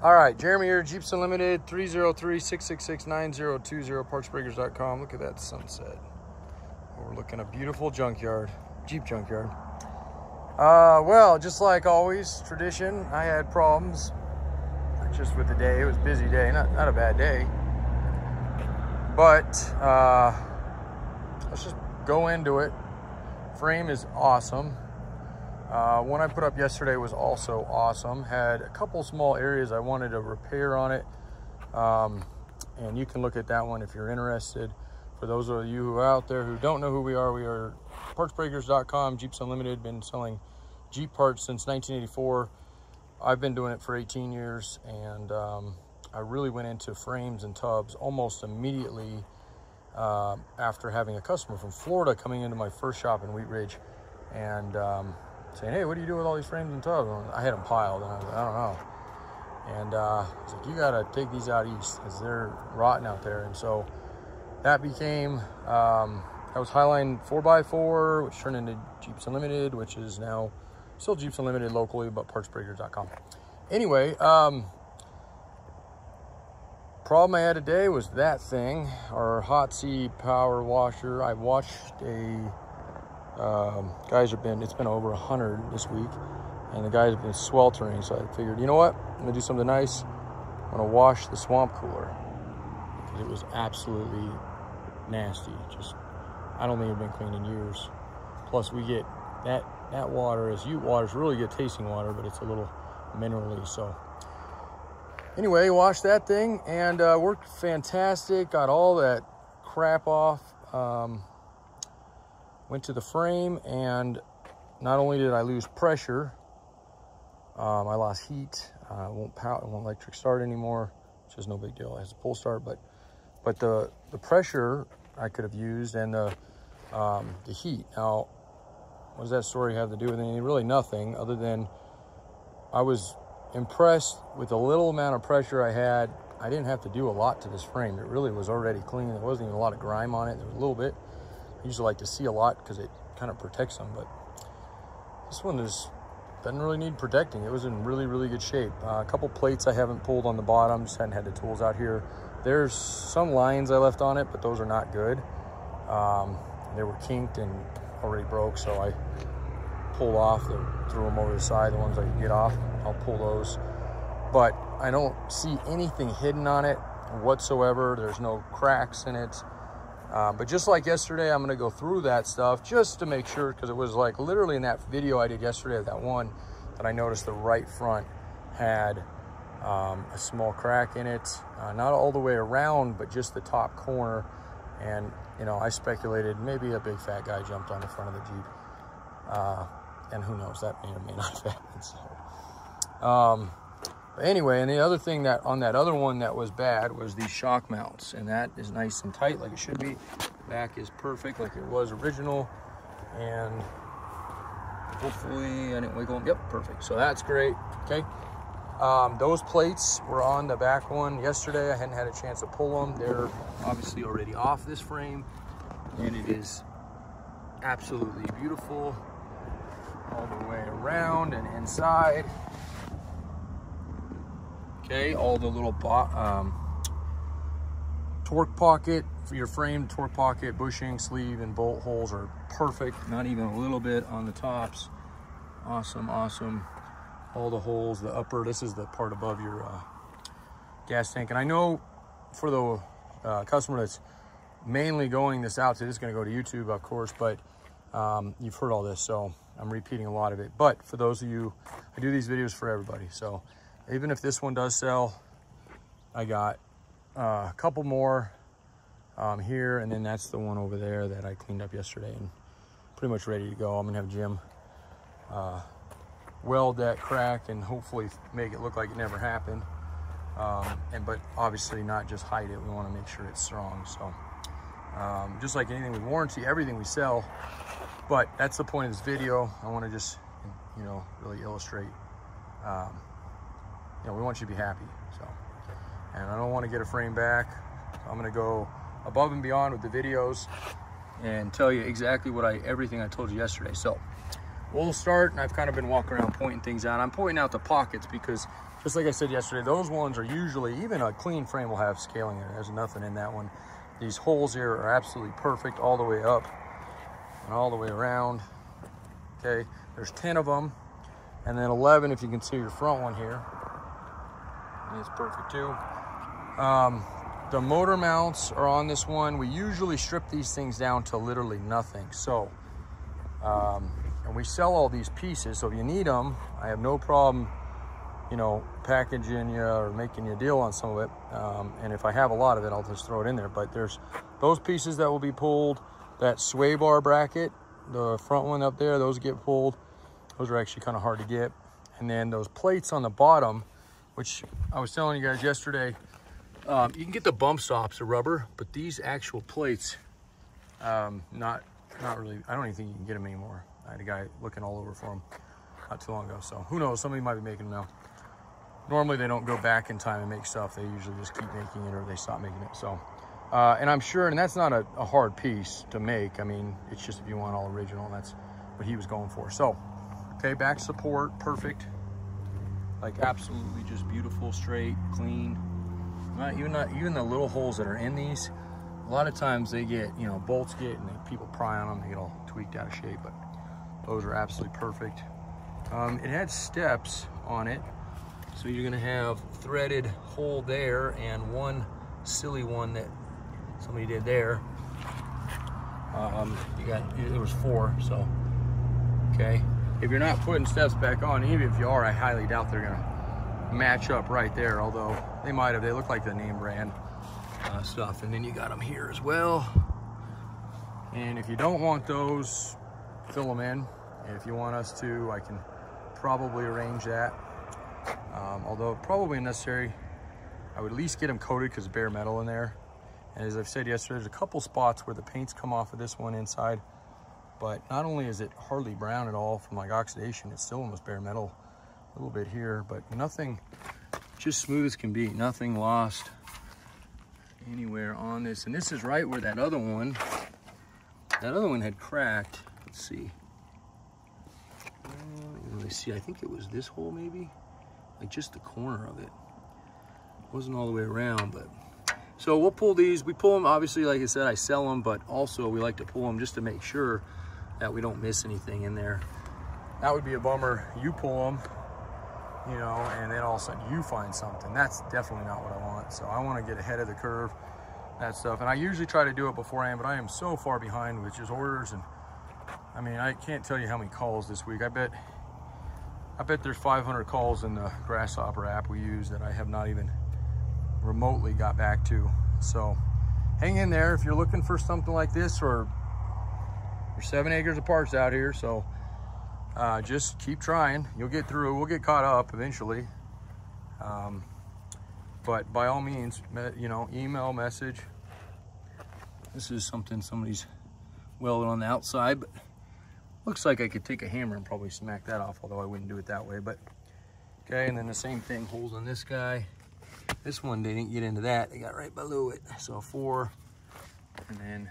All right, Jeremy here, Jeeps Unlimited, 303-666-9020, partsbreakers.com. Look at that sunset. Overlooking a beautiful junkyard, Jeep junkyard. Well, just like always, tradition, I had problems. Not just with the day, it was a busy day, not a bad day. But let's just go into it. Frame is awesome. One I put up yesterday was also awesome. Had a couple small areas I wanted to repair on it. And you can look at that one if you're interested. For those of you who are out there who don't know who we are partsbreakers.com, Jeeps Unlimited, been selling Jeep parts since 1984. I've been doing it for 18 years, and I really went into frames and tubs almost immediately after having a customer from Florida coming into my first shop in Wheat Ridge and saying, hey, what do you do with all these frames and tubs? And I had them piled, and I was like, I don't know. And he's like, you gotta take these out east because they're rotten out there. And so that became, that was Highline 4x4, which turned into Jeeps Unlimited, which is now still Jeeps Unlimited locally, but partsbreakers.com. Anyway, problem I had today was that thing, our hot seat power washer. I watched it's been over 100 this week, and the guys have been sweltering, so I figured, you know what, I'm gonna do something nice. I'm gonna wash the swamp cooler because it was absolutely nasty. Just, I don't think it's been cleaned in years. Plus we get that water is Ute water, is really good tasting water, but it's a little minerally. So anyway, washed that thing and worked fantastic. Got all that crap off. Went to the frame, and not only did I lose pressure, I lost heat. It won't electric start anymore, which is no big deal. It has a pull start, but the pressure I could have used, and the heat. Now, what does that story have to do with anything? Really nothing, other than I was impressed with the little amount of pressure I had. I didn't have to do a lot to this frame. It really was already clean. There wasn't even a lot of grime on it. There was a little bit. I usually like to see a lot because it kind of protects them, but this one doesn't really need protecting. It was in really, really good shape. A couple plates I haven't pulled on the bottom, just hadn't had the tools out here. There's some lines I left on it, but those are not good. They were kinked and already broke, so I pulled off, threw them over the side. The ones I could get off, I'll pull those. But I don't see anything hidden on it whatsoever. There's no cracks in it. But just like yesterday, I'm gonna go through that stuff just to make sure, because it was like literally in that video I did yesterday, that one, that I noticed the right front had a small crack in it. Not all the way around, but just the top corner. And, you know, I speculated maybe a big fat guy jumped on the front of the Jeep. And who knows, that may or may not have happened. So, but anyway, and the other thing that on that other one that was bad was these shock mounts, and that is nice and tight like it should be. Back is perfect like it was original, and hopefully I didn't wiggle them. Yep, perfect. So that's great. Okay, those plates were on the back one yesterday. I hadn't had a chance to pull them. They're obviously already off this frame, and it is absolutely beautiful all the way around and inside. Okay, all the little torque pocket for your frame, torque pocket, bushing, sleeve, and bolt holes are perfect. Not even a little bit on the tops. Awesome, awesome. All the holes, the upper, this is the part above your gas tank. And I know for the customer that's mainly going this out to, this is gonna go to YouTube, of course, but you've heard all this, so I'm repeating a lot of it. But for those of you, I do these videos for everybody. So even if this one does sell, I got a couple more here, and then that's the one over there that I cleaned up yesterday and pretty much ready to go. I'm gonna have Jim weld that crack and hopefully make it look like it never happened. But obviously not just hide it. We wanna make sure it's strong. So just like anything with warranty, everything we sell, but that's the point of this video. I wanna just, you know, really illustrate, you know, we want you to be happy. So, and I don't want to get a frame back. So I'm going to go above and beyond with the videos and tell you exactly everything I told you yesterday. So we'll start, and I've kind of been walking around pointing things out. I'm pointing out the pockets because, just like I said yesterday, those ones are usually, even a clean frame will have scaling in it. There's nothing in that one. These holes here are absolutely perfect all the way up and all the way around. Okay, there's 10 of them, and then 11 if you can see your front one here. It's perfect too. The motor mounts are on this one. We usually strip these things down to literally nothing. So, and we sell all these pieces. So if you need them, I have no problem, you know, packaging you or making you a deal on some of it. And if I have a lot of it, I'll just throw it in there. But there's those pieces that will be pulled. That sway bar bracket, the front one up there, those get pulled. Those are actually kind of hard to get. And then those plates on the bottom, which I was telling you guys yesterday, you can get the bump stops, the rubber, but these actual plates, not really, I don't even think you can get them anymore. I had a guy looking all over for them not too long ago, so who knows, somebody might be making them now. Normally they don't go back in time and make stuff, they usually just keep making it or they stop making it. So, and I'm sure, and that's not a hard piece to make, I mean, it's just if you want all original, and that's what he was going for. So, okay, back support, perfect. Like absolutely just beautiful, straight, clean. Not even the little holes that are in these. A lot of times they get, you know, bolts get and people pry on them, they get all tweaked out of shape, but those are absolutely perfect. It had steps on it, so you're gonna have threaded hole there and one silly one that somebody did there. There was 4, so okay. If you're not putting steps back on, even if you are, I highly doubt they're gonna match up right there, although they might have. They look like the name brand stuff. And then you got them here as well. And if you don't want those, fill them in. And if you want us to, I can probably arrange that. Although probably necessary, I would at least get them coated because it's bare metal in there. And as I've said yesterday, there's a couple spots where the paint's come off of this one inside. But not only is it hardly brown at all from like oxidation, it's still almost bare metal a little bit here, but nothing, just smooth as can be, nothing lost anywhere on this. And this is right where that other one had cracked. Let's see. Let me see, I think it was this hole maybe, like just the corner of it. Wasn't all the way around, but. So we'll pull these, we pull them, obviously, like I said, I sell them, but also we like to pull them just to make sure that we don't miss anything in there. That would be a bummer. You pull them, you know, and then all of a sudden you find something. That's definitely not what I want. So I want to get ahead of the curve, that stuff. And I usually try to do it beforehand, but I am so far behind with just orders. And I mean, I can't tell you how many calls this week. I bet there's 500 calls in the Grasshopper app we use that I have not even remotely got back to. So hang in there if you're looking for something like this, or there's 7 acres of parts out here. So just keep trying. You'll get through. We'll get caught up eventually. But by all means, you know, email, message. This is something somebody's welded on the outside, but looks like I could take a hammer and probably smack that off, although I wouldn't do it that way. But okay, and then the same thing, holes on this guy. This one, they didn't get into that. They got right below it. So 4, and then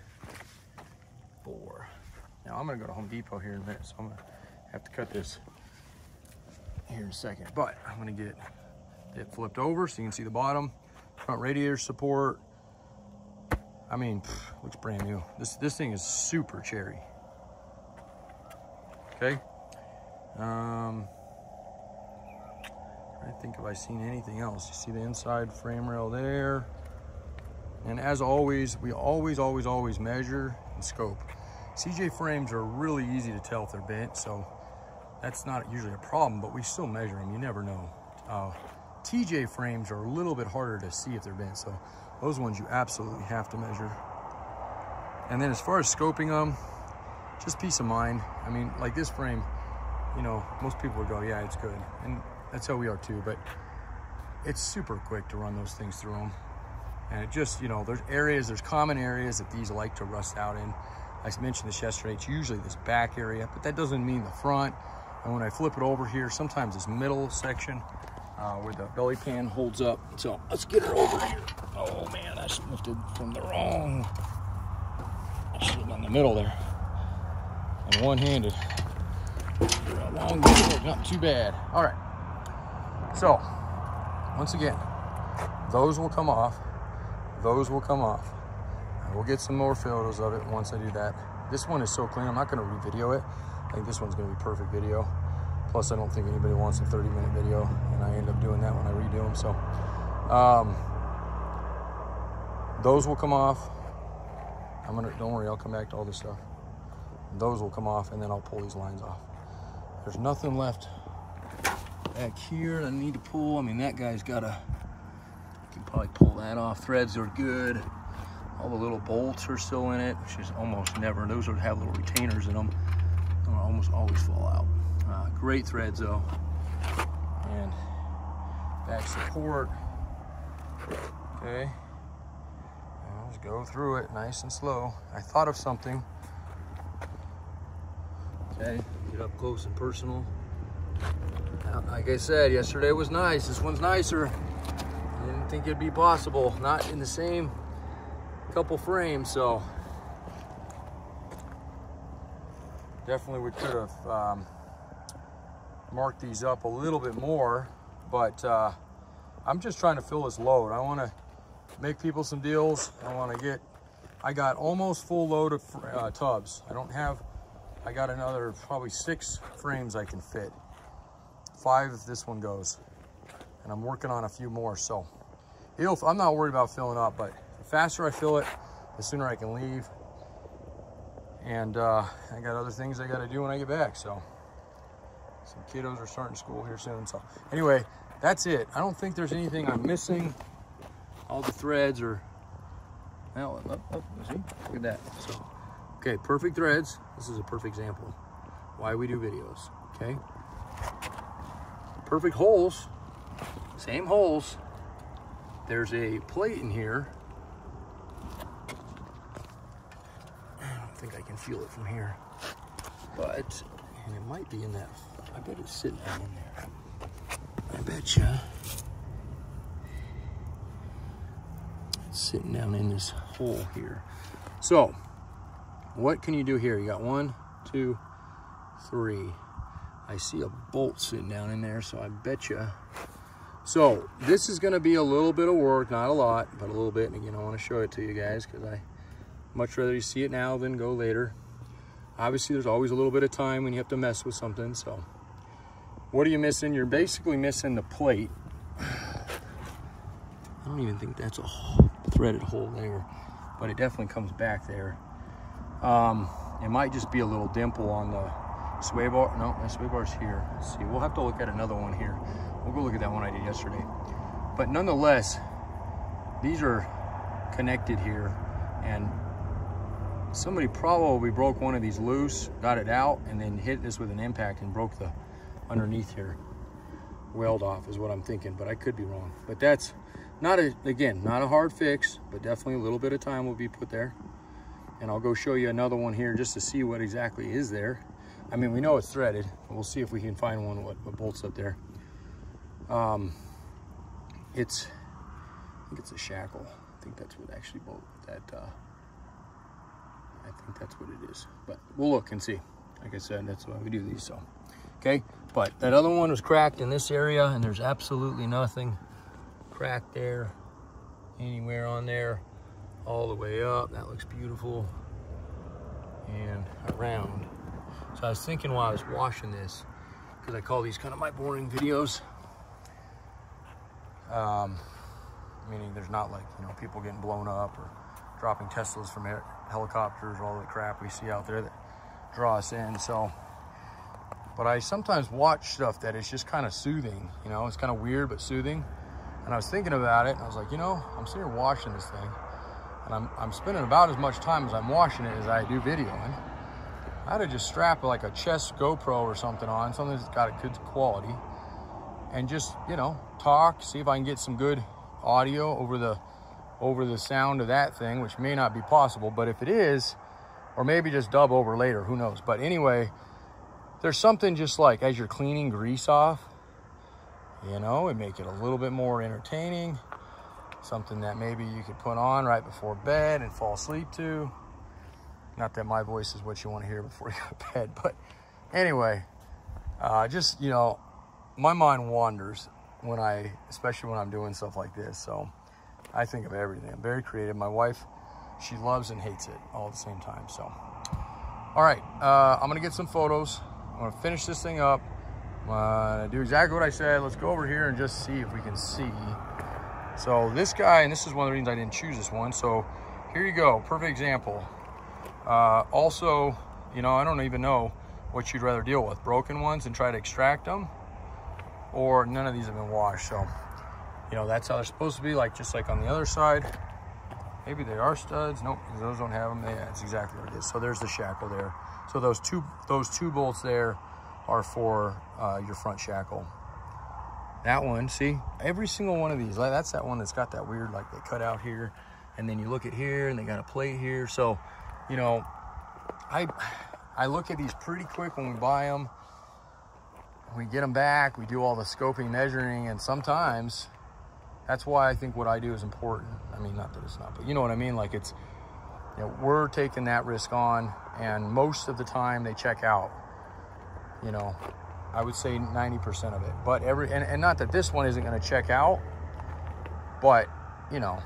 4. Now I'm gonna go to Home Depot here in a minute, so I'm gonna have to cut this here in a second. But I'm gonna get it flipped over so you can see the bottom. Front radiator support. I mean, looks brand new. This thing is super cherry. Okay. I think if I've seen anything else. You see the inside frame rail there. And as always, we always measure and scope. CJ frames are really easy to tell if they're bent, so that's not usually a problem, but we still measure them. You never know. TJ frames are a little bit harder to see if they're bent, so those ones you absolutely have to measure. And then as far as scoping them, just peace of mind. I mean, like this frame, you know, most people would go, yeah, it's good. And that's how we are too, but it's super quick to run those things through them. And it just, you know, there's common areas that these like to rust out in. I mentioned this yesterday, it's usually this back area, but that doesn't mean the front. And when I flip it over here, sometimes this middle section where the belly pan holds up. So let's get her over here. Oh man, that's lifted from the wrong. I should have done the middle there. And one-handed. A long video, not too bad. All right. So, once again, those will come off. Those will come off. I will get some more photos of it once I do that. This one is so clean, I'm not gonna re-video it. I think this one's gonna be perfect video. Plus, I don't think anybody wants a 30-minute video, and I end up doing that when I redo them. So, those will come off. Don't worry, I'll come back to all this stuff. Those will come off, and then I'll pull these lines off. There's nothing left back here that I need to pull. I mean, that guy's got I can probably pull that off. Threads are good. All the little bolts are still in it, which is almost never. Those would have little retainers in them. They'll almost always fall out. Great threads though. And back support. Okay. I'll just go through it nice and slow. I thought of something. Okay, get up close and personal. Now, like I said, yesterday was nice. This one's nicer. I didn't think it'd be possible. Not in the same couple frames, so definitely we could have marked these up a little bit more, but I'm just trying to fill this load. I want to make people some deals. I got almost full load of tubs. I got another probably 6 frames I can fit. 5 if this one goes. And I'm working on a few more, so I'm not worried about filling up, but the faster I fill it, the sooner I can leave. And I got other things I got to do when I get back, so. Some kiddos are starting school here soon, so. Anyway, that's it. I don't think there's anything I'm missing. All the threads are, well, see? Look at that. So, okay, perfect threads. This is a perfect example why we do videos, okay? Perfect holes, same holes. There's a plate in here. I don't think I can feel it from here, but, and it might be in that, I bet it's sitting down in there. I betcha. It's sitting down in this hole here. So, what can you do here? You got 1, 2, 3. I see a bolt sitting down in there, so I betcha. So this is gonna be a little bit of work, not a lot, but a little bit. And again, I wanna show it to you guys because I much rather you see it now than go later. Obviously, there's always a little bit of time when you have to mess with something. So what are you missing? You're basically missing the plate. I don't even think that's a threaded hole there, but it definitely comes back there. It might just be a little dimple on the sway bar. No, the sway bar's here. Let's see, we'll have to look at another one here. We'll go look at that one I did yesterday. But nonetheless, these are connected here, and somebody probably broke one of these loose, got it out, and then hit this with an impact and broke the underneath here. Weld off is what I'm thinking, but I could be wrong. But that's not a hard fix, but definitely a little bit of time will be put there. And I'll go show you another one here just to see what exactly is there. I mean, we know it's threaded. We'll see if we can find one what bolts up there. I think it's a shackle. I think that's what actually bolt that. I think that's what it is. But we'll look and see. Like I said, that's why we do these. So, okay. But that other one was cracked in this area, and there's absolutely nothing cracked there, anywhere on there, all the way up. That looks beautiful, and around. So I was thinking while I was washing this, because I call these kind of my boring videos. Meaning there's not like, you know, people getting blown up or dropping Teslas from helicopters, all the crap we see out there that draw us in. So, but I sometimes watch stuff that is just kind of soothing, you know, it's kind of weird, but soothing. And I was thinking about it, and I was like, you know, I'm sitting here washing this thing, and I'm spending about as much time as I'm washing it as I do videoing. I had to just strap like a chest GoPro or something on, something that's got a good quality, and just, you know, talk, see if I can get some good audio over the sound of that thing, which may not be possible, but if it is, or maybe just dub over later, who knows. But anyway, there's something just like as you're cleaning grease off, you know, it make it a little bit more entertaining, something that maybe you could put on right before bed and fall asleep to. Not that my voice is what you want to hear before you go to bed, but anyway, Just, you know, my mind wanders especially when I'm doing stuff like this. So I think of everything. I'm very creative. My wife, she loves and hates it all at the same time. So, all right, I'm gonna get some photos. I'm gonna finish this thing up. I'm gonna do exactly what I said. Let's go over here and just see if we can see. So this guy, and this is one of the reasons I didn't choose this one. So here you go, perfect example. Also, you know, I don't even know what you'd rather deal with, broken ones and try to extract them, or none of these have been washed. So, you know, that's how they're supposed to be, like just like on the other side. Maybe they are studs. Nope, those don't have them. Yeah, that's exactly what it is. So there's the shackle there. So those two bolts there are for your front shackle. That one, see, every single one of these, that's that one that's got that weird, like they cut out here, and then you look at here and they got a plate here. So, you know, I look at these pretty quick when we buy them. We get them back, we do all the scoping, measuring, and sometimes that's why I think what I do is important. I mean, not that it's not, but you know what I mean? Like it's, you know, we're taking that risk on, and most of the time they check out, you know, I would say 90% of it. But and not that this one isn't going to check out, but, you know,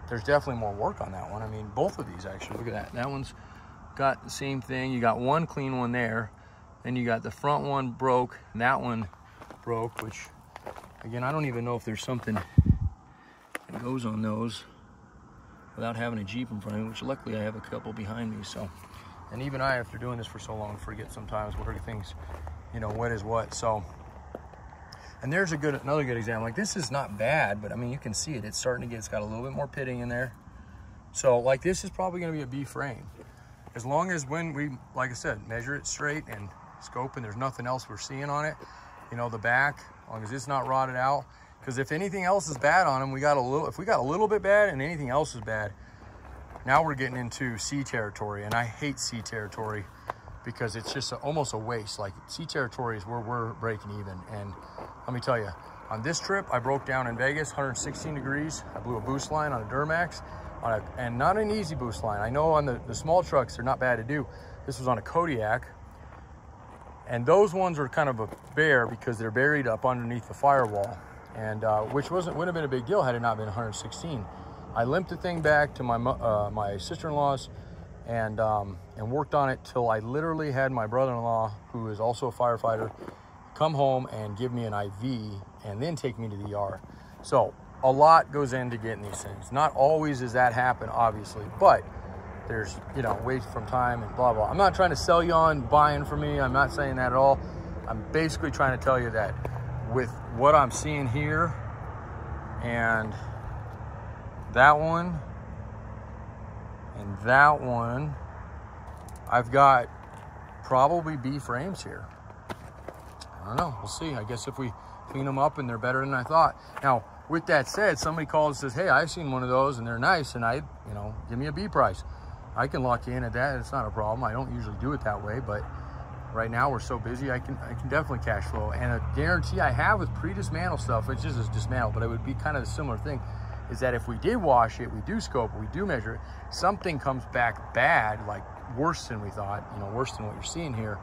there's definitely more work on that one. I mean, both of these actually, look at that. That one's got the same thing. You got one clean one there. Then you got the front one broke, and that one broke, which, again, I don't even know if there's something that goes on those without having a Jeep in front of me, which luckily I have a couple behind me. So, and even I, after doing this for so long, forget sometimes what everything's, you know, what is what. So, and there's another good example. Like this is not bad, but I mean, you can see it. It's starting to get, it's got a little bit more pitting in there. So like this is probably going to be a B frame. As long as when we, like I said, measure it straight and scope and there's nothing else we're seeing on it, you know, the back, as long as it's not rotted out. Because if anything else is bad on them, if we got a little bit bad and anything else is bad, now we're getting into C territory. And I hate C territory because it's just almost a waste. Like C territory is where we're breaking even. And let me tell you, on this trip, I broke down in Vegas, 116 degrees. I blew a boost line on a Duramax, and not an easy boost line. I know on the small trucks, they're not bad to do. This was on a Kodiak. And those ones are kind of a bear because they're buried up underneath the firewall. And which wouldn't have been a big deal had it not been 116. I limped the thing back to my sister-in-law's and worked on it till I literally had my brother-in-law, who is also a firefighter, come home and give me an IV and then take me to the ER. So a lot goes into getting these things. Not always does that happen, obviously, but there's, you know, waste from time and blah, blah. I'm not trying to sell you on buying from me. I'm not saying that at all. I'm basically trying to tell you that with what I'm seeing here and that one and that one, I've got probably B frames here. I don't know, we'll see. I guess if we clean them up and they're better than I thought. Now, with that said, somebody calls and says, hey, I've seen one of those and they're nice, and you know, give me a B price. I can lock you in at that. It's not a problem. I don't usually do it that way, but right now we're so busy, I can definitely cash flow. And a guarantee I have with pre-dismantle stuff, which is dismantle, but it would be kind of a similar thing, is that if we did wash it, we do scope it, we do measure it, something comes back bad, like worse than we thought, you know, worse than what you're seeing here.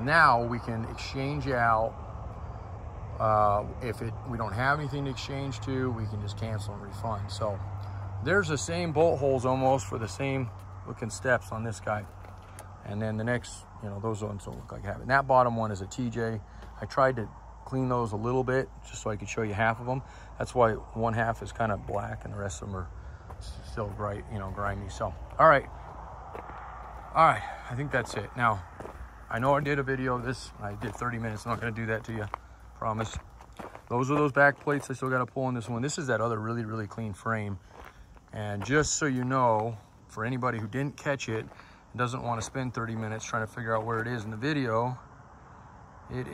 Now we can exchange out. If we don't have anything to exchange to, we can just cancel and refund. So there's the same bolt holes almost for the same looking steps on this guy. And then the next, you know, those ones don't look like having. That bottom one is a TJ. I tried to clean those a little bit just so I could show you half of them. That's why one half is kind of black and the rest of them are still bright, you know, grimy. So, all right, I think that's it. Now, I know I did a video of this. I did 30 minutes. I'm not going to do that to you, promise. Those are those back plates I still got to pull on this one. This is that other really, really clean frame. And just so you know, for anybody who didn't catch it, doesn't want to spend 30 minutes trying to figure out where it is in the video, it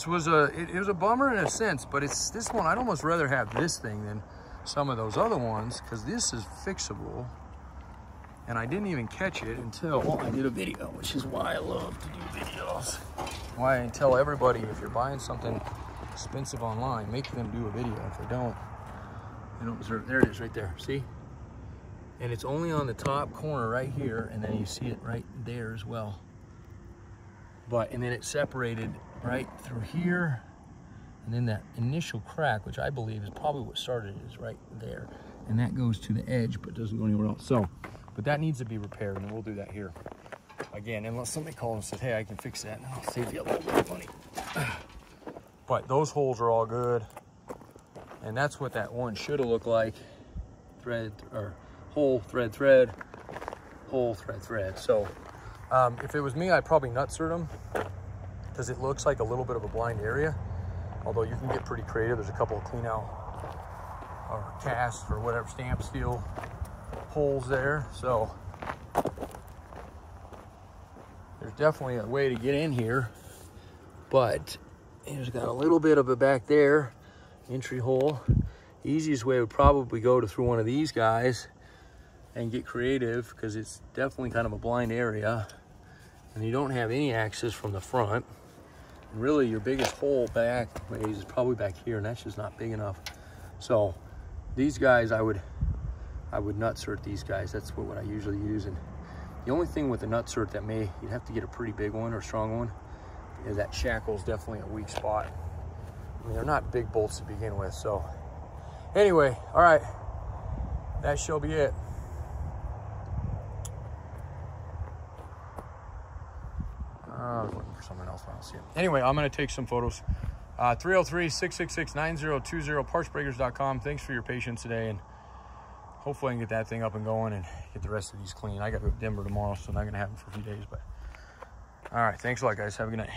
was a bummer in a sense, but it's this one. I'd almost rather have this thing than some of those other ones, because this is fixable, and I didn't even catch it until I did a video, which is why I love to do videos. Why I tell everybody, if you're buying something expensive online, make them do a video. If they don't deserve. There it is right there, see? And it's only on the top corner right here, and then you see it right there as well. and then it separated right through here. And then that initial crack, which I believe is probably what started it, is right there. And that goes to the edge, but doesn't go anywhere else. So, but that needs to be repaired, and we'll do that here. Again, unless somebody called and said, hey, I can fix that, and I'll save you a little bit of money. But those holes are all good. And that's what that one should have looked like. Thread, or hole, thread, thread, hole, thread, thread. So if it was me, I'd probably nutsert them because it looks like a little bit of a blind area. Although you can get pretty creative. There's a couple of clean out or cast or whatever stamp steel holes there. So there's definitely a way to get in here, but it's got a little bit of it back there, entry hole. The easiest way would probably go to through one of these guys and get creative because it's definitely kind of a blind area and you don't have any access from the front. And really your biggest hole back ways is probably back here, and that's just not big enough. So these guys, I would nutsert these guys. That's what I usually use. And the only thing with the nutsert that you'd have to get a pretty big one or strong one, is that shackle is definitely a weak spot. I mean, they're not big bolts to begin with. So anyway, all right, that shall be it. I was looking for something else, but I don't see it. Anyway, I'm gonna take some photos. 303-666-9020, partsbreakers.com. Thanks for your patience today, and hopefully I can get that thing up and going and get the rest of these clean. I got to go to Denver tomorrow, so I'm not gonna have them for a few days, but all right, thanks a lot, guys. Have a good night.